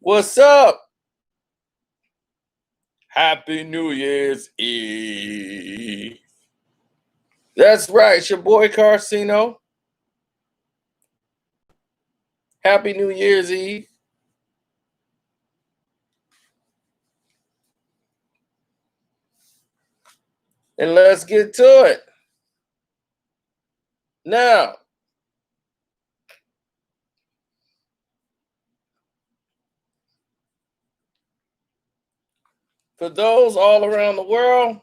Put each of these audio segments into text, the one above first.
What's up? Happy New Year's Eve. That's right, it's your boy Carcino. Happy New Year's Eve. And let's get to it. Now, for those all around the world,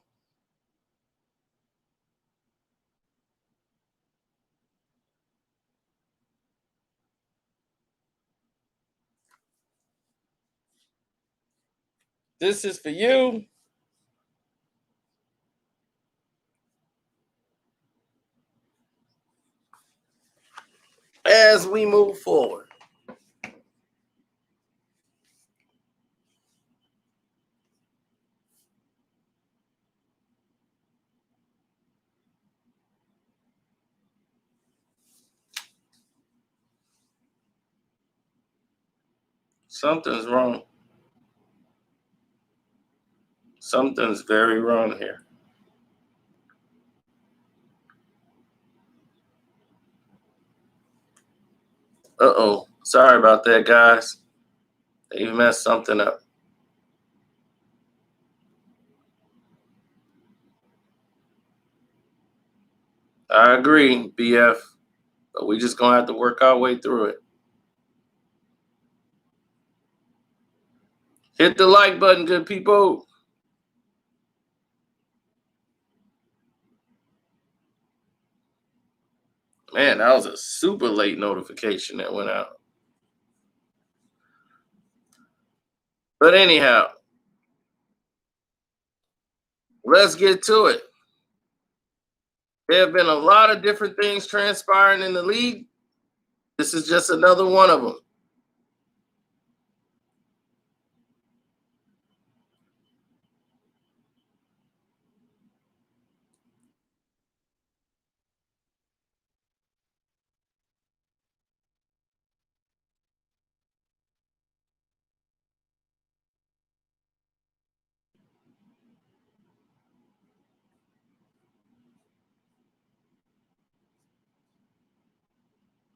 this is for you. As we move forward. Something's wrong. Something's very wrong here. Uh-oh. Sorry about that, guys. They messed something up. I agree, BF. But we just gonna have to work our way through it. Hit the like button, good people. Man, that was a super late notification that went out. But anyhow, let's get to it. There have been a lot of different things transpiring in the league. This is just another one of them.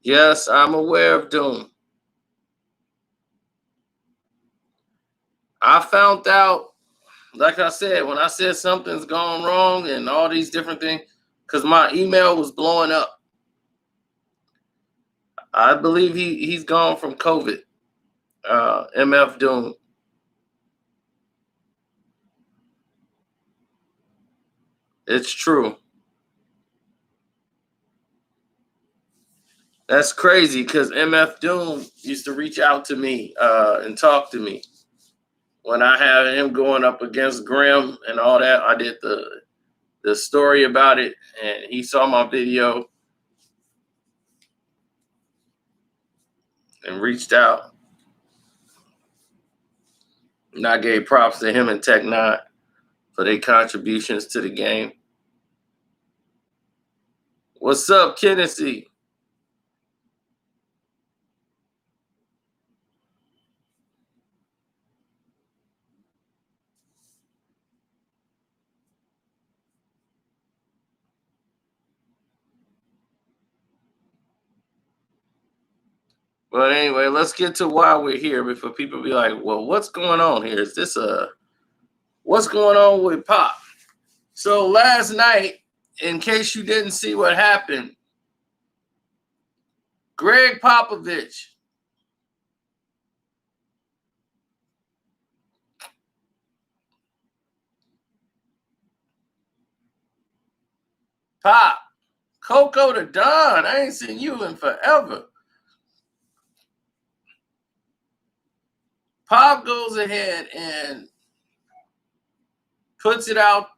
Yes, I'm aware of Doom. I found out, like I said, when I said something's gone wrong and all these different things, because my email was blowing up. I believe he's gone from COVID. MF Doom. It's true. That's crazy because MF Doom used to reach out to me and talk to me. When I had him going up against Grimm and all that, I did the story about it, and he saw my video and reached out. And I gave props to him and Tech Nine for their contributions to the game. What's up, Kennedy? But anyway, let's get to why we're here before people be like, well, what's going on here? Is this what's going on with Pop? So last night, in case you didn't see what happened, Greg Popovich Pop, Coco to Don. I ain't seen you in forever. Pop goes ahead and puts it out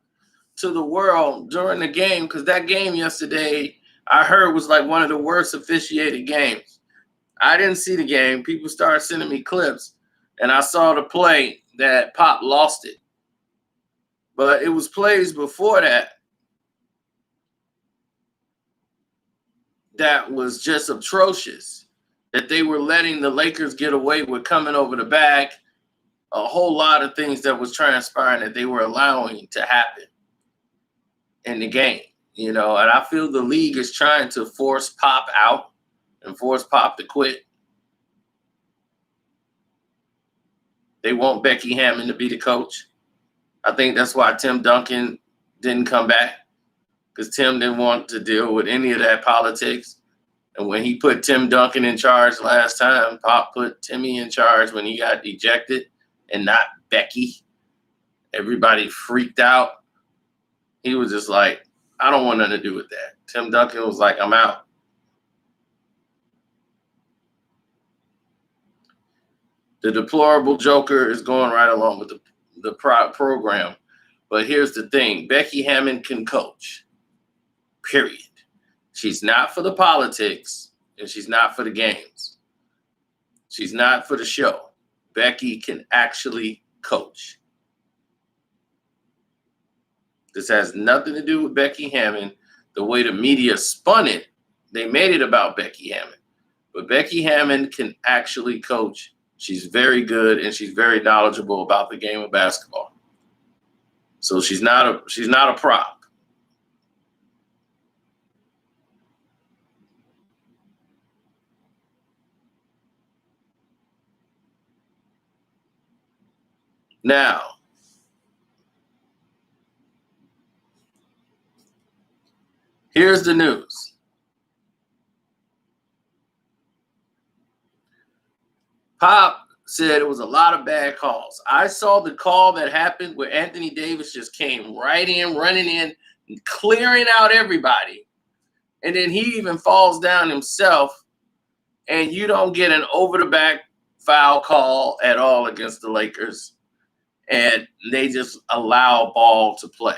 to the world during the game, because that game yesterday, I heard, was like one of the worst officiated games. I didn't see the game. People started sending me clips, and I saw the play that Pop lost it. But it was plays before that that was just atrocious that they were letting the Lakers get away with coming over the bag. A whole lot of things that was transpiring that they were allowing to happen in the game, and I feel the league is trying to force Pop out and force Pop to quit. They want Becky Hammon to be the coach. I think that's why Tim Duncan didn't come back, because Tim didn't want to deal with any of that politics. And when he put Tim Duncan in charge last time, Pop put Timmy in charge when he got ejected and not Becky. Everybody freaked out. He was just like, I don't want nothing to do with that. Tim Duncan was like, I'm out. The deplorable Joker is going right along with the program. But here's the thing. Becky Hammon can coach. Period. She's not for the politics, and she's not for the games. She's not for the show. Becky can actually coach. This has nothing to do with Becky Hammon. The way the media spun it, they made it about Becky Hammon. But Becky Hammon can actually coach. She's very good, and she's very knowledgeable about the game of basketball. So she's not a prop. Now, here's the news. Pop said it was a lot of bad calls. I saw the call that happened where Anthony Davis just came right in, running in, clearing out everybody. And then he even falls down himself, and you don't get an over-the-back foul call at all against the Lakers. And they just allow ball to play.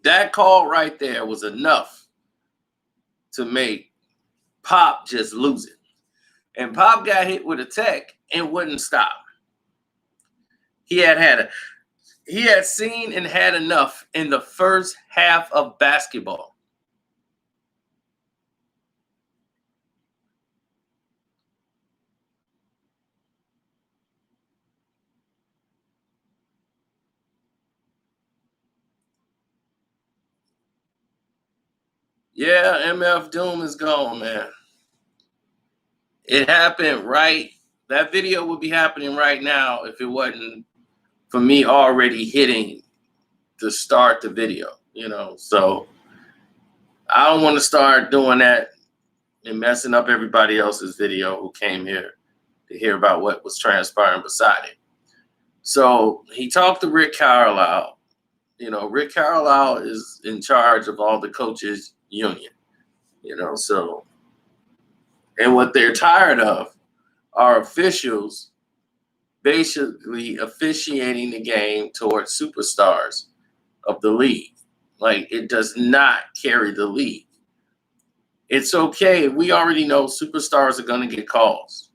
That call right there was enough to make Pop just lose it. And Pop got hit with a tech and wouldn't stop. He had seen and had enough in the first half of basketball. Yeah, MF Doom is gone, man. It happened right. That video would be happening right now if it wasn't for me already hitting to start the video, So I don't want to start doing that and messing up everybody else's video who came here to hear about what was transpiring beside it. So he talked to Rick Carlisle. Rick Carlisle is in charge of all the coaches' union, so. And what they're tired of are officials basically officiating the game towards superstars of the league. Like, it does not carry the league. It's okay. We already know superstars are going to get calls.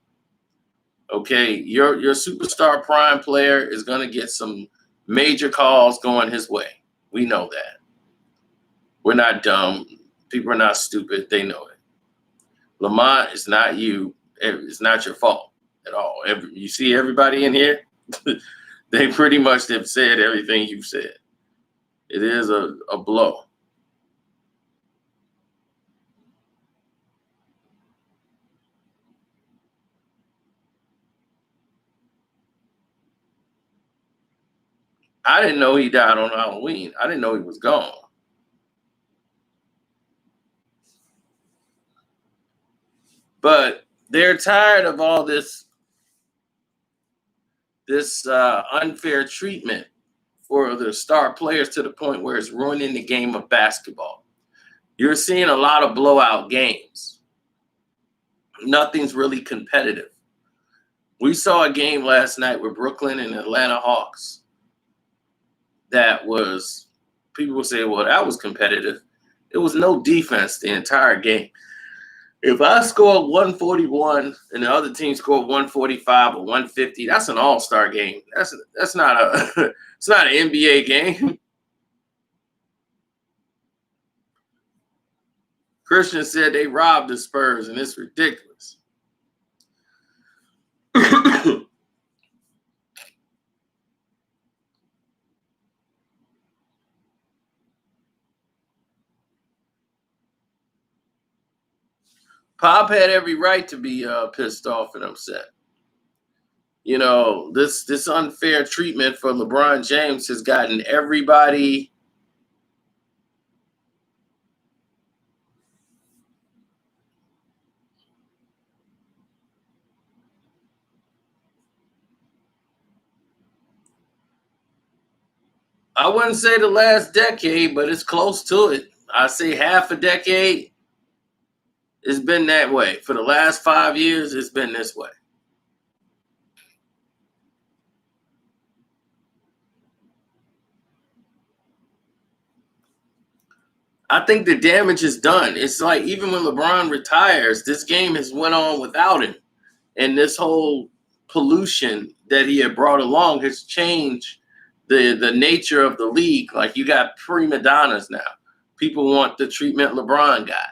Okay, your superstar prime player is going to get some major calls going his way. We know that. We're not dumb. People are not stupid. They know it. Lamont, it's not you. It's not your fault at all. You see everybody in here? They pretty much have said everything you've said. It is a blow. I didn't know he died on Halloween. I didn't know he was gone. But they're tired of all this unfair treatment for the star players to the point where it's ruining the game of basketball. You're seeing a lot of blowout games. Nothing's really competitive. We saw a game last night with Brooklyn and Atlanta Hawks that was, people will say, well, that was competitive. It was no defense the entire game. If I score 141 and the other team scored 145 or 150, that's an all-star game. That's not it's not an NBA game. Christian said they robbed the Spurs, and it's ridiculous. Pop had every right to be pissed off and upset. You know, this unfair treatment for LeBron James has gotten everybody. I wouldn't say the last decade, but it's close to it. I say half a decade. It's been that way. For the last 5 years, it's been this way. I think the damage is done. It's like even when LeBron retires, this game has went on without him. And this whole pollution that he had brought along has changed the nature of the league. Like you got prima donnas now. People want the treatment LeBron got.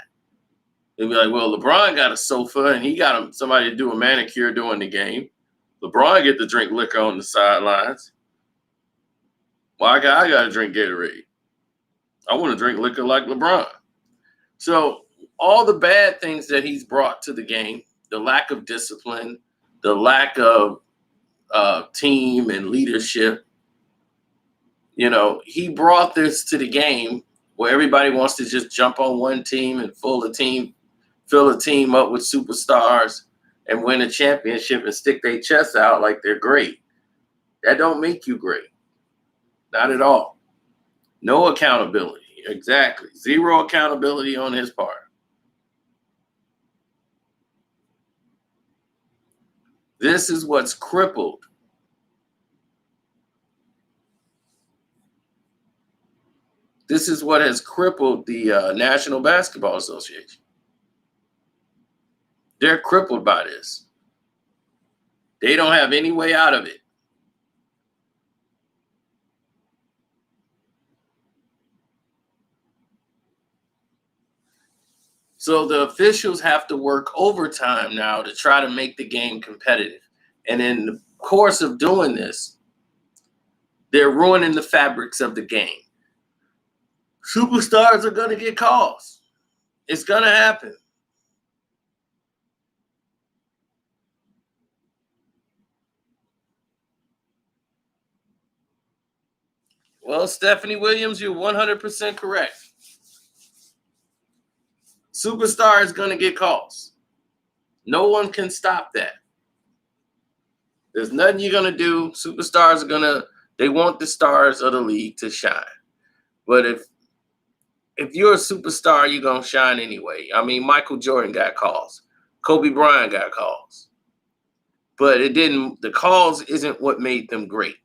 They'll be like, well, LeBron got a sofa and he got somebody to do a manicure during the game. LeBron get to drink liquor on the sidelines. Well, I got to drink Gatorade. I want to drink liquor like LeBron. So all the bad things that he's brought to the game, the lack of discipline, the lack of team and leadership, you know, he brought this to the game where everybody wants to just jump on one team and fill a team up with superstars and win a championship and stick their chests out like they're great. That don't make you great. Not at all. No accountability. Exactly. Zero accountability on his part. This is what's crippled. This is what has crippled the National Basketball Association. They're crippled by this. They don't have any way out of it. So the officials have to work overtime now to try to make the game competitive. And in the course of doing this, they're ruining the fabrics of the game. Superstars are going to get calls. It's going to happen. Well, Stephanie Williams, you're 100% correct. Superstar is going to get calls. No one can stop that. There's nothing you're going to do. Superstars are they want the stars of the league to shine. But if you're a superstar, you're going to shine anyway. I mean, Michael Jordan got calls. Kobe Bryant got calls. But the calls isn't what made them great.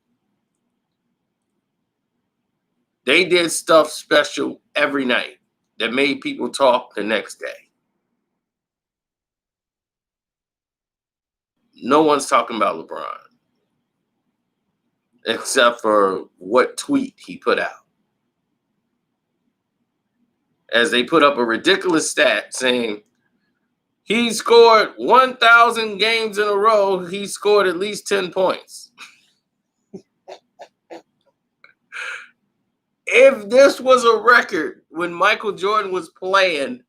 They did stuff special every night that made people talk the next day. No one's talking about LeBron except for what tweet he put out. As they put up a ridiculous stat saying he scored 1,000 games in a row, he scored at least 10 points. If this was a record when Michael Jordan was playing,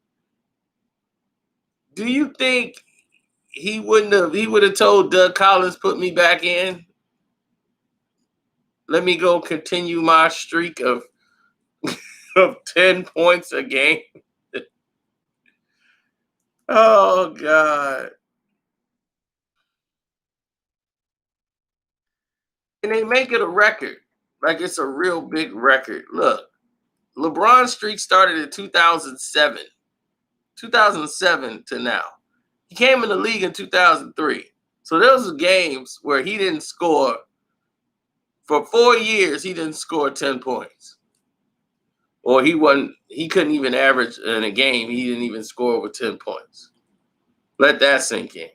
do you think he would have told Doug Collins, put me back in? Let me go continue my streak of 10 points a game. Oh, God. And they make it a record. Like it's a real big record. Look, LeBron's streak started in 2007. 2007 to now. He came in the league in 2003. So those were games where he didn't score. For 4 years, he didn't score 10 points. Or he couldn't even average in a game. He didn't even score over 10 points. Let that sink in.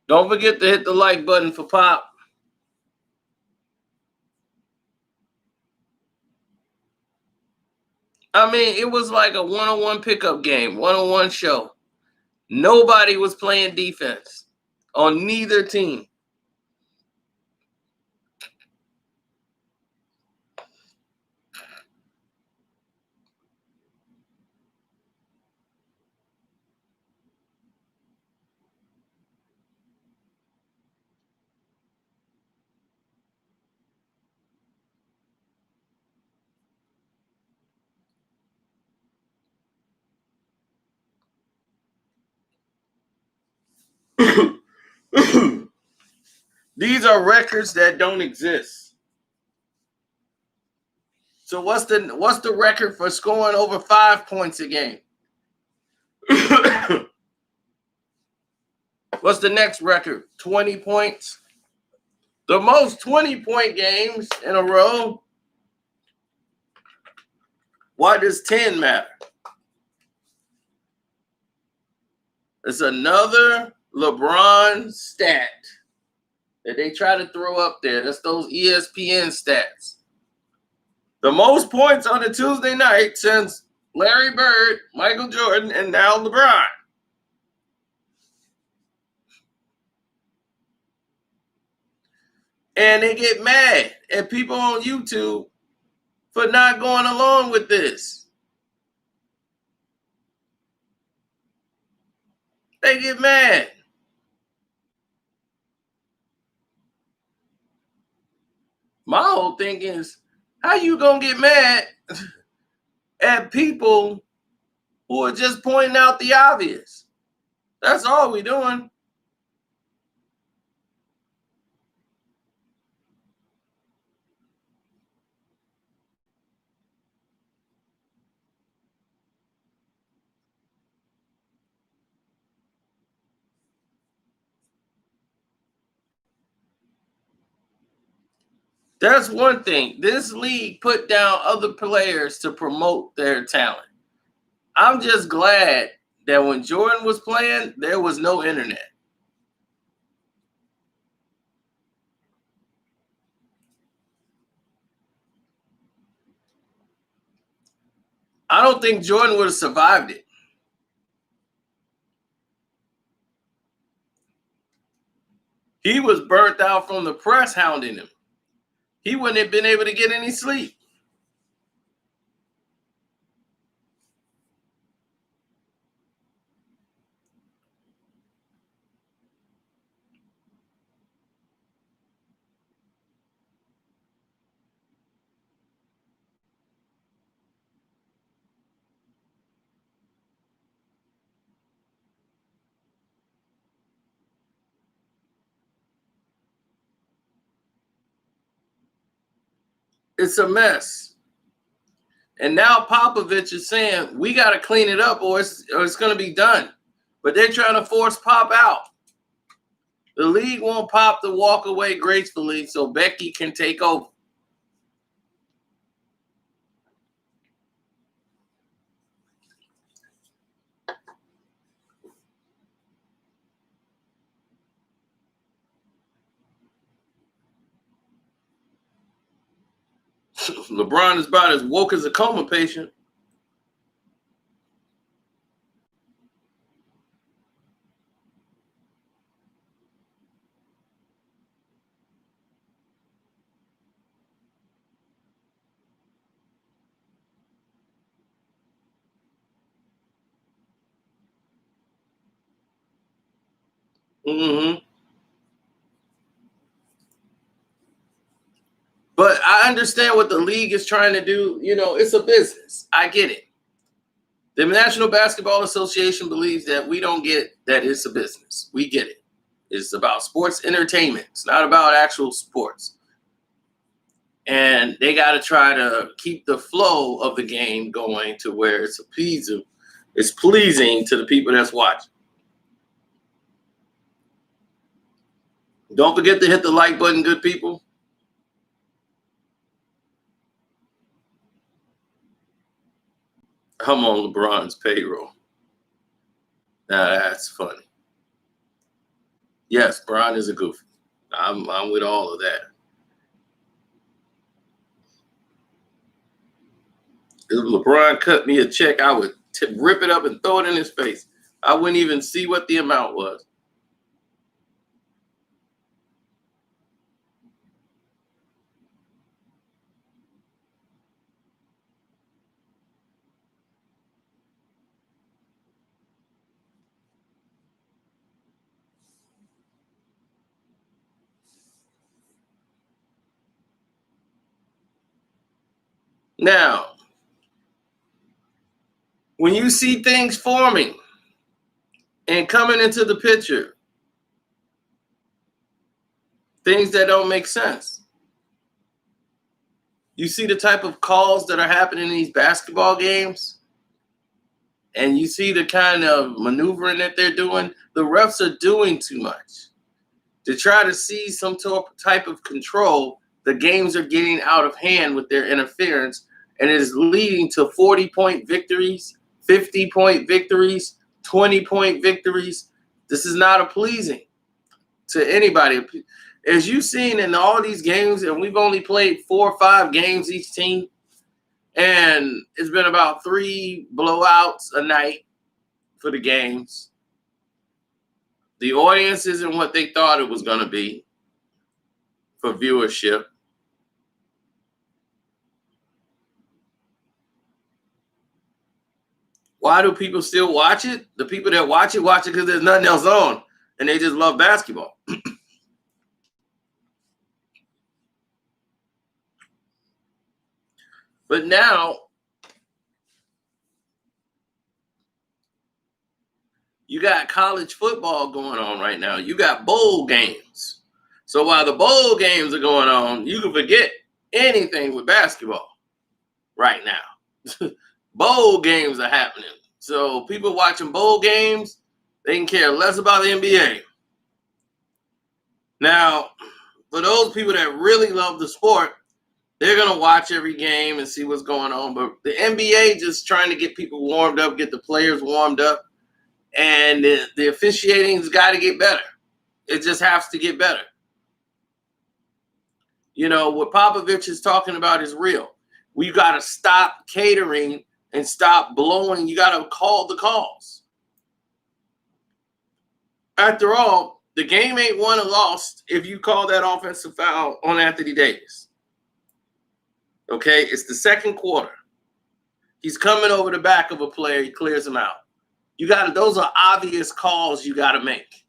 Don't forget to hit the like button for Pop. I mean, it was like a one-on-one pickup game, one-on-one show. Nobody was playing defense on neither team. These are records that don't exist. So what's the record for scoring over 5 points a game? What's the next record? 20 points. The most 20-point games in a row. Why does 10 matter? It's another LeBron stat that they try to throw up there. That's those ESPN stats. The most points on a Tuesday night since Larry Bird, Michael Jordan, and now LeBron. And they get mad at people on YouTube for not going along with this. They get mad. My whole thing is, how you gonna get mad at people who are just pointing out the obvious? That's all we doing. That's one thing. This league put down other players to promote their talent. I'm just glad that when Jordan was playing, there was no internet. I don't think Jordan would have survived it. He was burnt out from the press hounding him. He wouldn't have been able to get any sleep. It's a mess. And now Popovich is saying, we got to clean it up or it's going to be done. But they're trying to force Pop out. The league won't Pop to walk away gracefully so Becky can take over. LeBron is about as woke as a coma patient. Mm-hmm. But I understand what the league is trying to do. You know, it's a business. I get it. The National Basketball Association believes that we don't get that it's a business. We get it. It's about sports entertainment. It's not about actual sports. And they got to try to keep the flow of the game going to where it's pleasing to the people that's watching. Don't forget to hit the like button, good people. I'm on LeBron's payroll. Now that's funny. Yes, Bron is a goofy. I'm with all of that. If LeBron cut me a check, I would rip it up and throw it in his face. I wouldn't even see what the amount was. Now, when you see things forming and coming into the picture, things that don't make sense. You see the type of calls that are happening in these basketball games, and you see the kind of maneuvering that they're doing. The refs are doing too much to try to see some type of control. The games are getting out of hand with their interference, and it is leading to 40-point victories, 50-point victories, 20-point victories. This is not pleasing to anybody. As you've seen in all these games, and we've only played 4 or 5 games each team, and it's been about 3 blowouts a night for the games. The audience isn't what they thought it was going to be for viewership. Why do people still watch it? The people that watch it because there's nothing else on, and they just love basketball. But now, you got college football going on right now. You got bowl games. So while the bowl games are going on, you can forget anything with basketball right now. Bowl games are happening. So people watching bowl games, they can care less about the NBA. Now, for those people that really love the sport, they're going to watch every game and see what's going on. But the NBA just trying to get people warmed up, get the players warmed up. And the officiating's got to get better. It just has to get better. You know, what Popovich is talking about is real. We got to stop catering and stop blowing. You got to call the calls. After all, the game ain't won or lost if you call that offensive foul on Anthony Davis. Okay, it's the second quarter. He's coming over the back of a player. He clears him out. Those are obvious calls you got to make.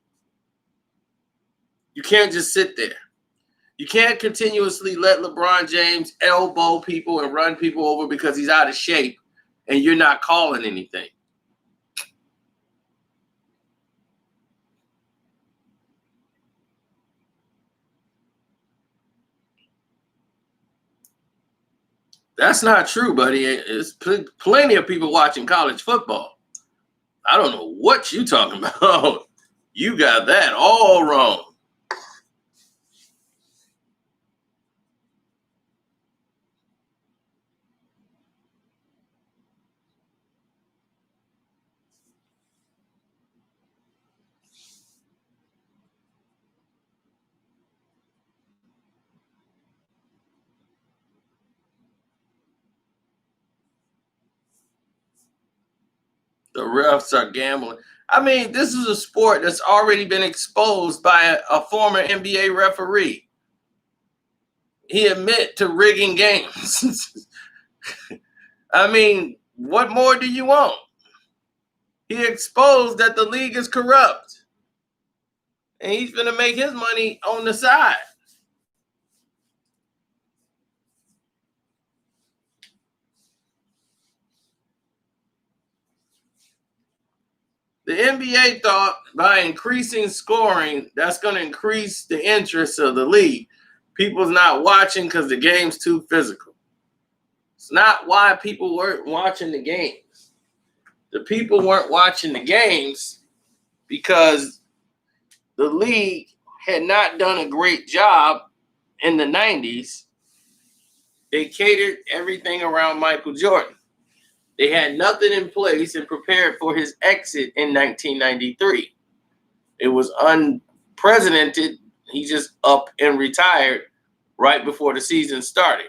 You can't just sit there. You can't continuously let LeBron James elbow people and run people over because he's out of shape and you're not calling anything. That's not true, buddy. There's plenty of people watching college football. I don't know what you're talking about. You got that all wrong. The refs are gambling. I mean, this is a sport that's already been exposed by a former NBA referee. He admit to rigging games. I mean, what more do you want? He exposed that the league is corrupt. And he's going to make his money on the side. The NBA thought by increasing scoring, that's going to increase the interest of the league. People's not watching because the game's too physical. It's not why people weren't watching the games. The people weren't watching the games because the league had not done a great job in the 90s. They catered everything around Michael Jordan. They had nothing in place and prepared for his exit in 1993. It was presidented. He just up and retired right before the season started.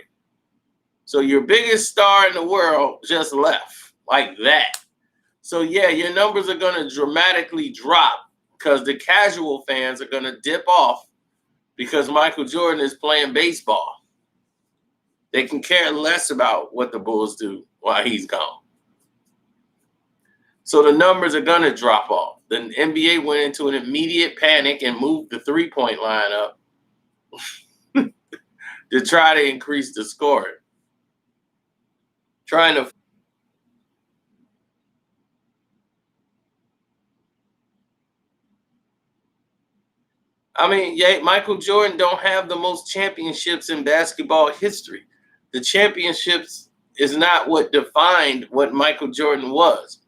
So your biggest star in the world just left like that. So yeah, your numbers are going to dramatically drop because the casual fans are going to dip off because Michael Jordan is playing baseball. They can care less about what the Bulls do while he's gone. So the numbers are going to drop off. The NBA went into an immediate panic and moved the three-point line up to try to increase the scoring. Michael Jordan don't have the most championships in basketball history. The championships is not what defined what Michael Jordan was.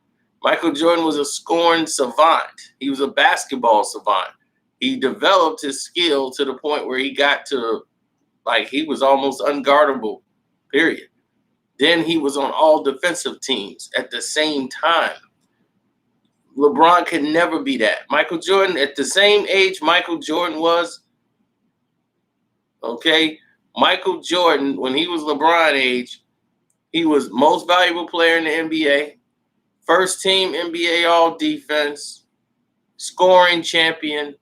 Michael Jordan was a scoring savant. He was a basketball savant. He developed his skill to the point where he got to, he was almost unguardable, period. Then he was on all defensive teams at the same time. LeBron could never be that. Michael Jordan, at the same age Michael Jordan was, okay, Michael Jordan, when he was LeBron age, he was most valuable player in the NBA, first team NBA all defense, scoring champion,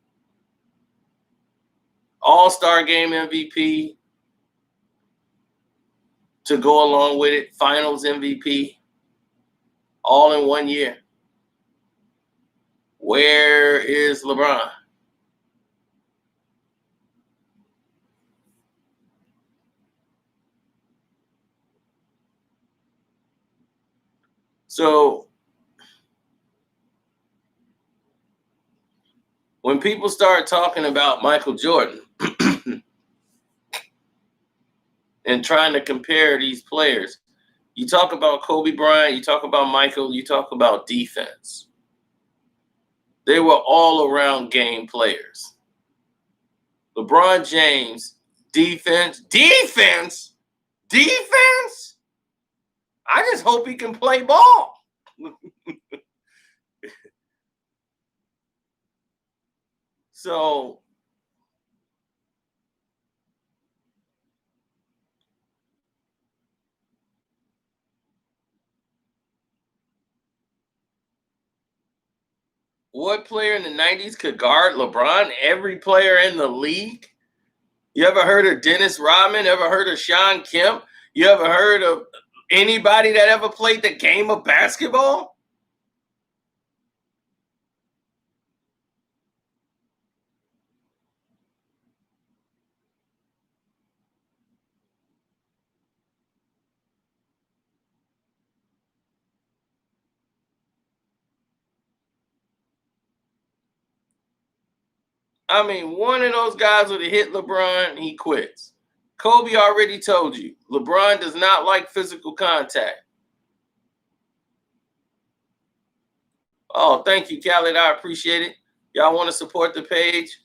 all-star game MVP to go along with it, finals MVP, all in 1 year. Where is LeBron? So when people start talking about Michael Jordan and trying to compare these players, you talk about Kobe Bryant, you talk about Michael, you talk about defense. They were all around game players. LeBron James, defense. I just hope he can play ball. So what player in the 90s could guard LeBron? Every player in the league? You ever heard of Dennis Rodman? Ever heard of Sean Kemp? You ever heard of anybody that ever played the game of basketball? I mean, one of those guys would have hit LeBron, he quits. Kobe already told you, LeBron does not like physical contact. Oh, thank you, Khaled. I appreciate it. Y'all want to support the page?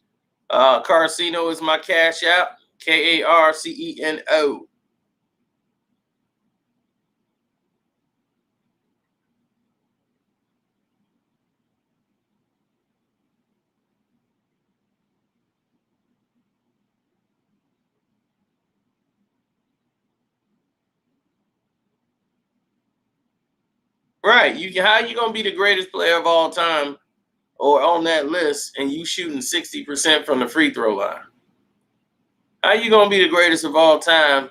Carcino is my cash app. Karceno. Right. How you gonna be the greatest player of all time or on that list and you shooting 60% from the free throw line? How you gonna be the greatest of all time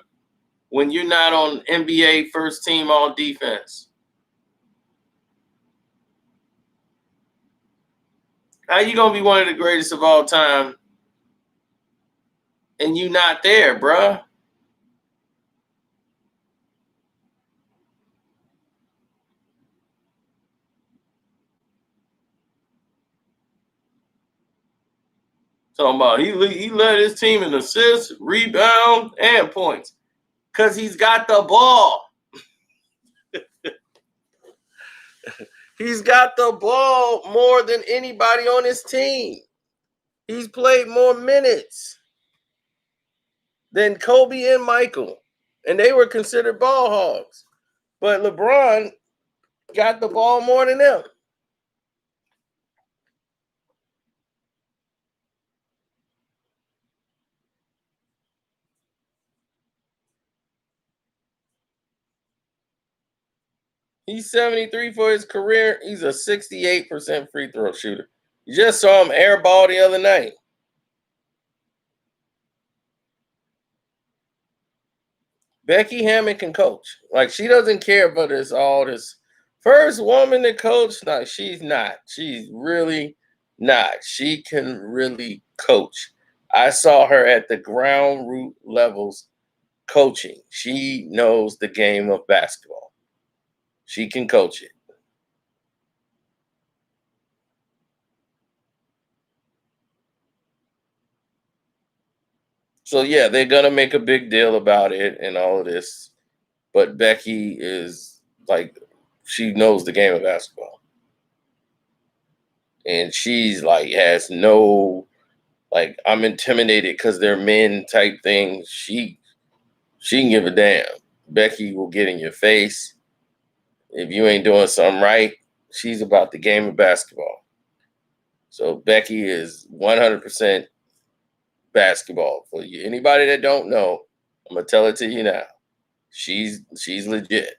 when you're not on NBA first team all defense? How you gonna be one of the greatest of all time and you not there, bruh? Talking about he led his team in assists, rebounds, and points because he's got the ball. He's got the ball more than anybody on his team. He's played more minutes than Kobe and Michael, and they were considered ball hogs. But LeBron got the ball more than them. He's 73 for his career. He's a 68% free throw shooter. You just saw him airball the other night. Becky Hammon can coach. Like, she doesn't care about this all this first woman to coach. No, she's not. She's really not. She can really coach. I saw her at the ground root levels coaching. She knows the game of basketball. She can coach it. So yeah, they're gonna make a big deal about it and all of this. But Becky is like, she knows the game of basketball. And she's like has no, like, I'm intimidated because they're men type thing. She can give a damn. Becky will get in your face if you ain't doing something right. She's about the game of basketball. So Becky is 100% basketball. For you, anybody that don't know, I'm gonna tell it to you now. She's legit.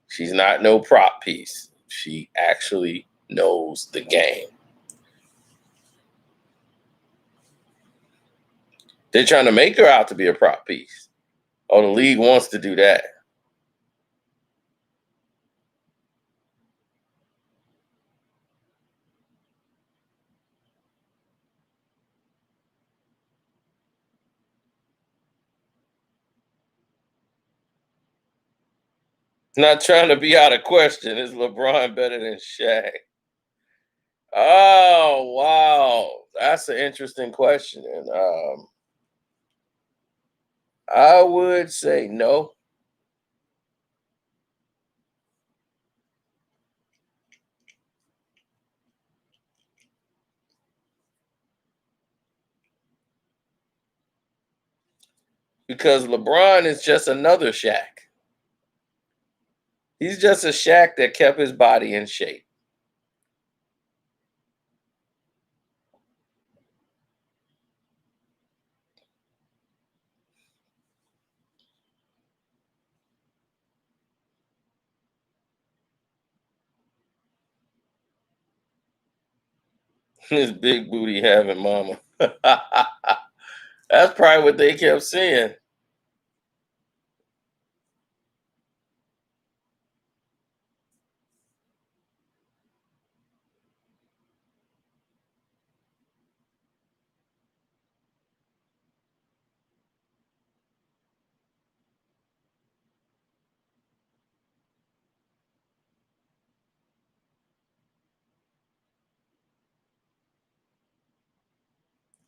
She's not no prop piece. She actually knows the game. They're trying to make her out to be a prop piece. Oh, the league wants to do that. Not trying to be out of question. Is LeBron better than Shaq? Oh, wow. That's an interesting question. And I would say no, because LeBron is just another Shaq. He's just a Shaq that kept his body in shape. His big booty having mama. That's probably what they kept saying.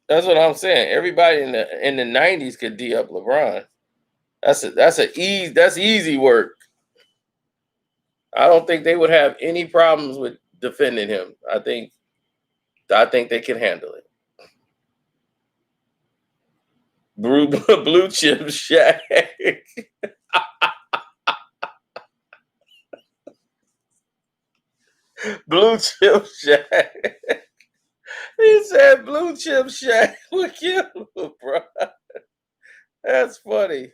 That's what I'm saying. Everybody in the '90s could D up LeBron. That's easy work. I don't think they would have any problems with defending him. I think they can handle it. Blue chip Shaq. Blue chip Shaq. He said blue chip Shaq would kill LeBron. That's funny.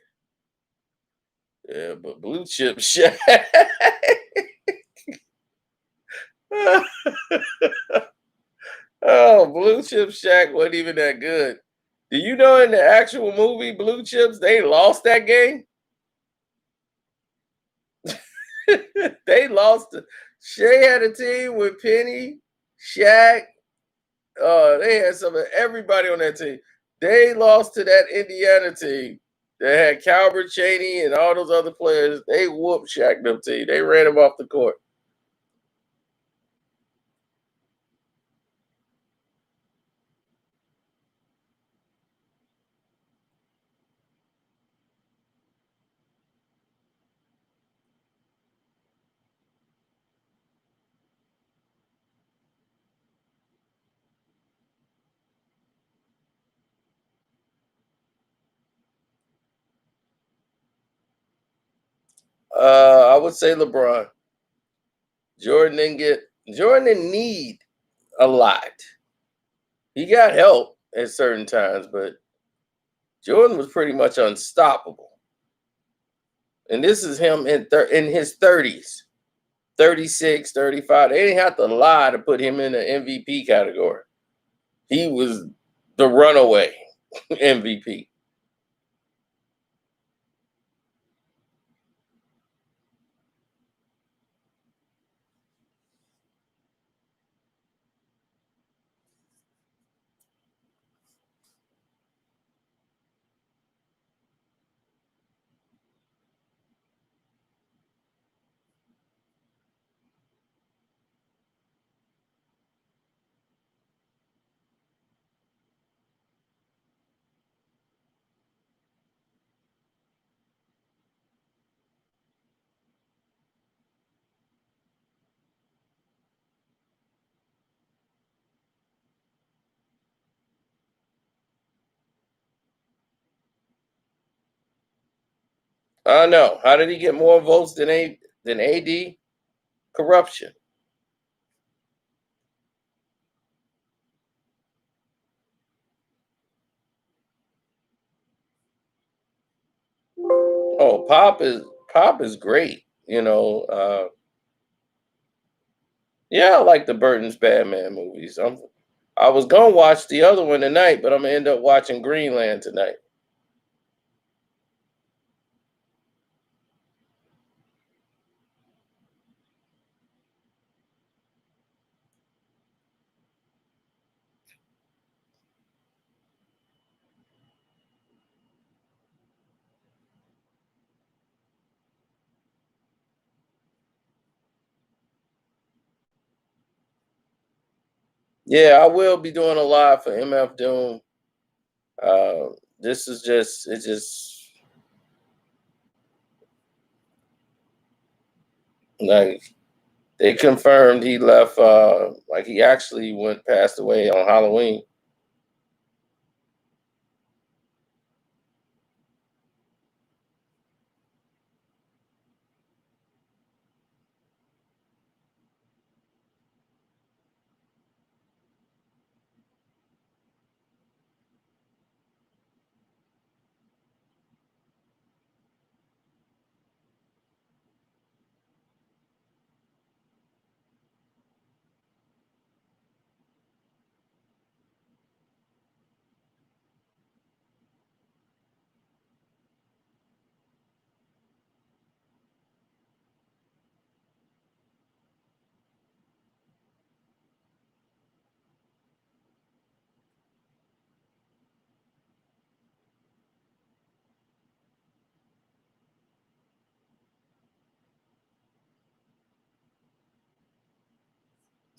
Yeah, but blue chip Shaq. Oh, blue chip Shaq wasn't even that good. Do you know in the actual movie Blue Chips, they lost that game? They lost. Shea had a team with Penny, Shaq. They had some of everybody on that team. They lost to that Indiana team that had Calbert Cheney and all those other players. They whooped Shaq them team. They ran him off the court. I would say LeBron. Jordan didn't need a lot. He got help at certain times, but Jordan was pretty much unstoppable. And this is him in his 30s, 36, 35. They didn't have to lie to put him in the MVP category. He was the runaway MVP. I know. How did he get more votes than AD? Corruption. Oh, Pop is great. Yeah, I like the Burton's Batman movies. I was gonna watch the other one tonight, but I'm gonna end up watching Greenland tonight. Yeah, I will be doing a live for MF Doom. This is just it's just like they confirmed he left. Like he actually went passed away on Halloween.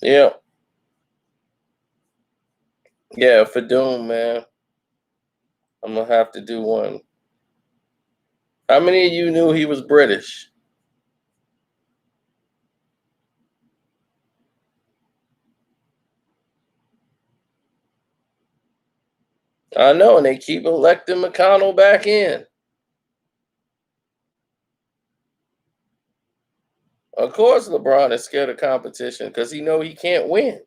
Yeah, yeah, for Doom, man. I'm gonna have to do one. How many of you knew he was British? I know, and they keep electing McConnell back in. Of course, LeBron is scared of competition because he know he can't win.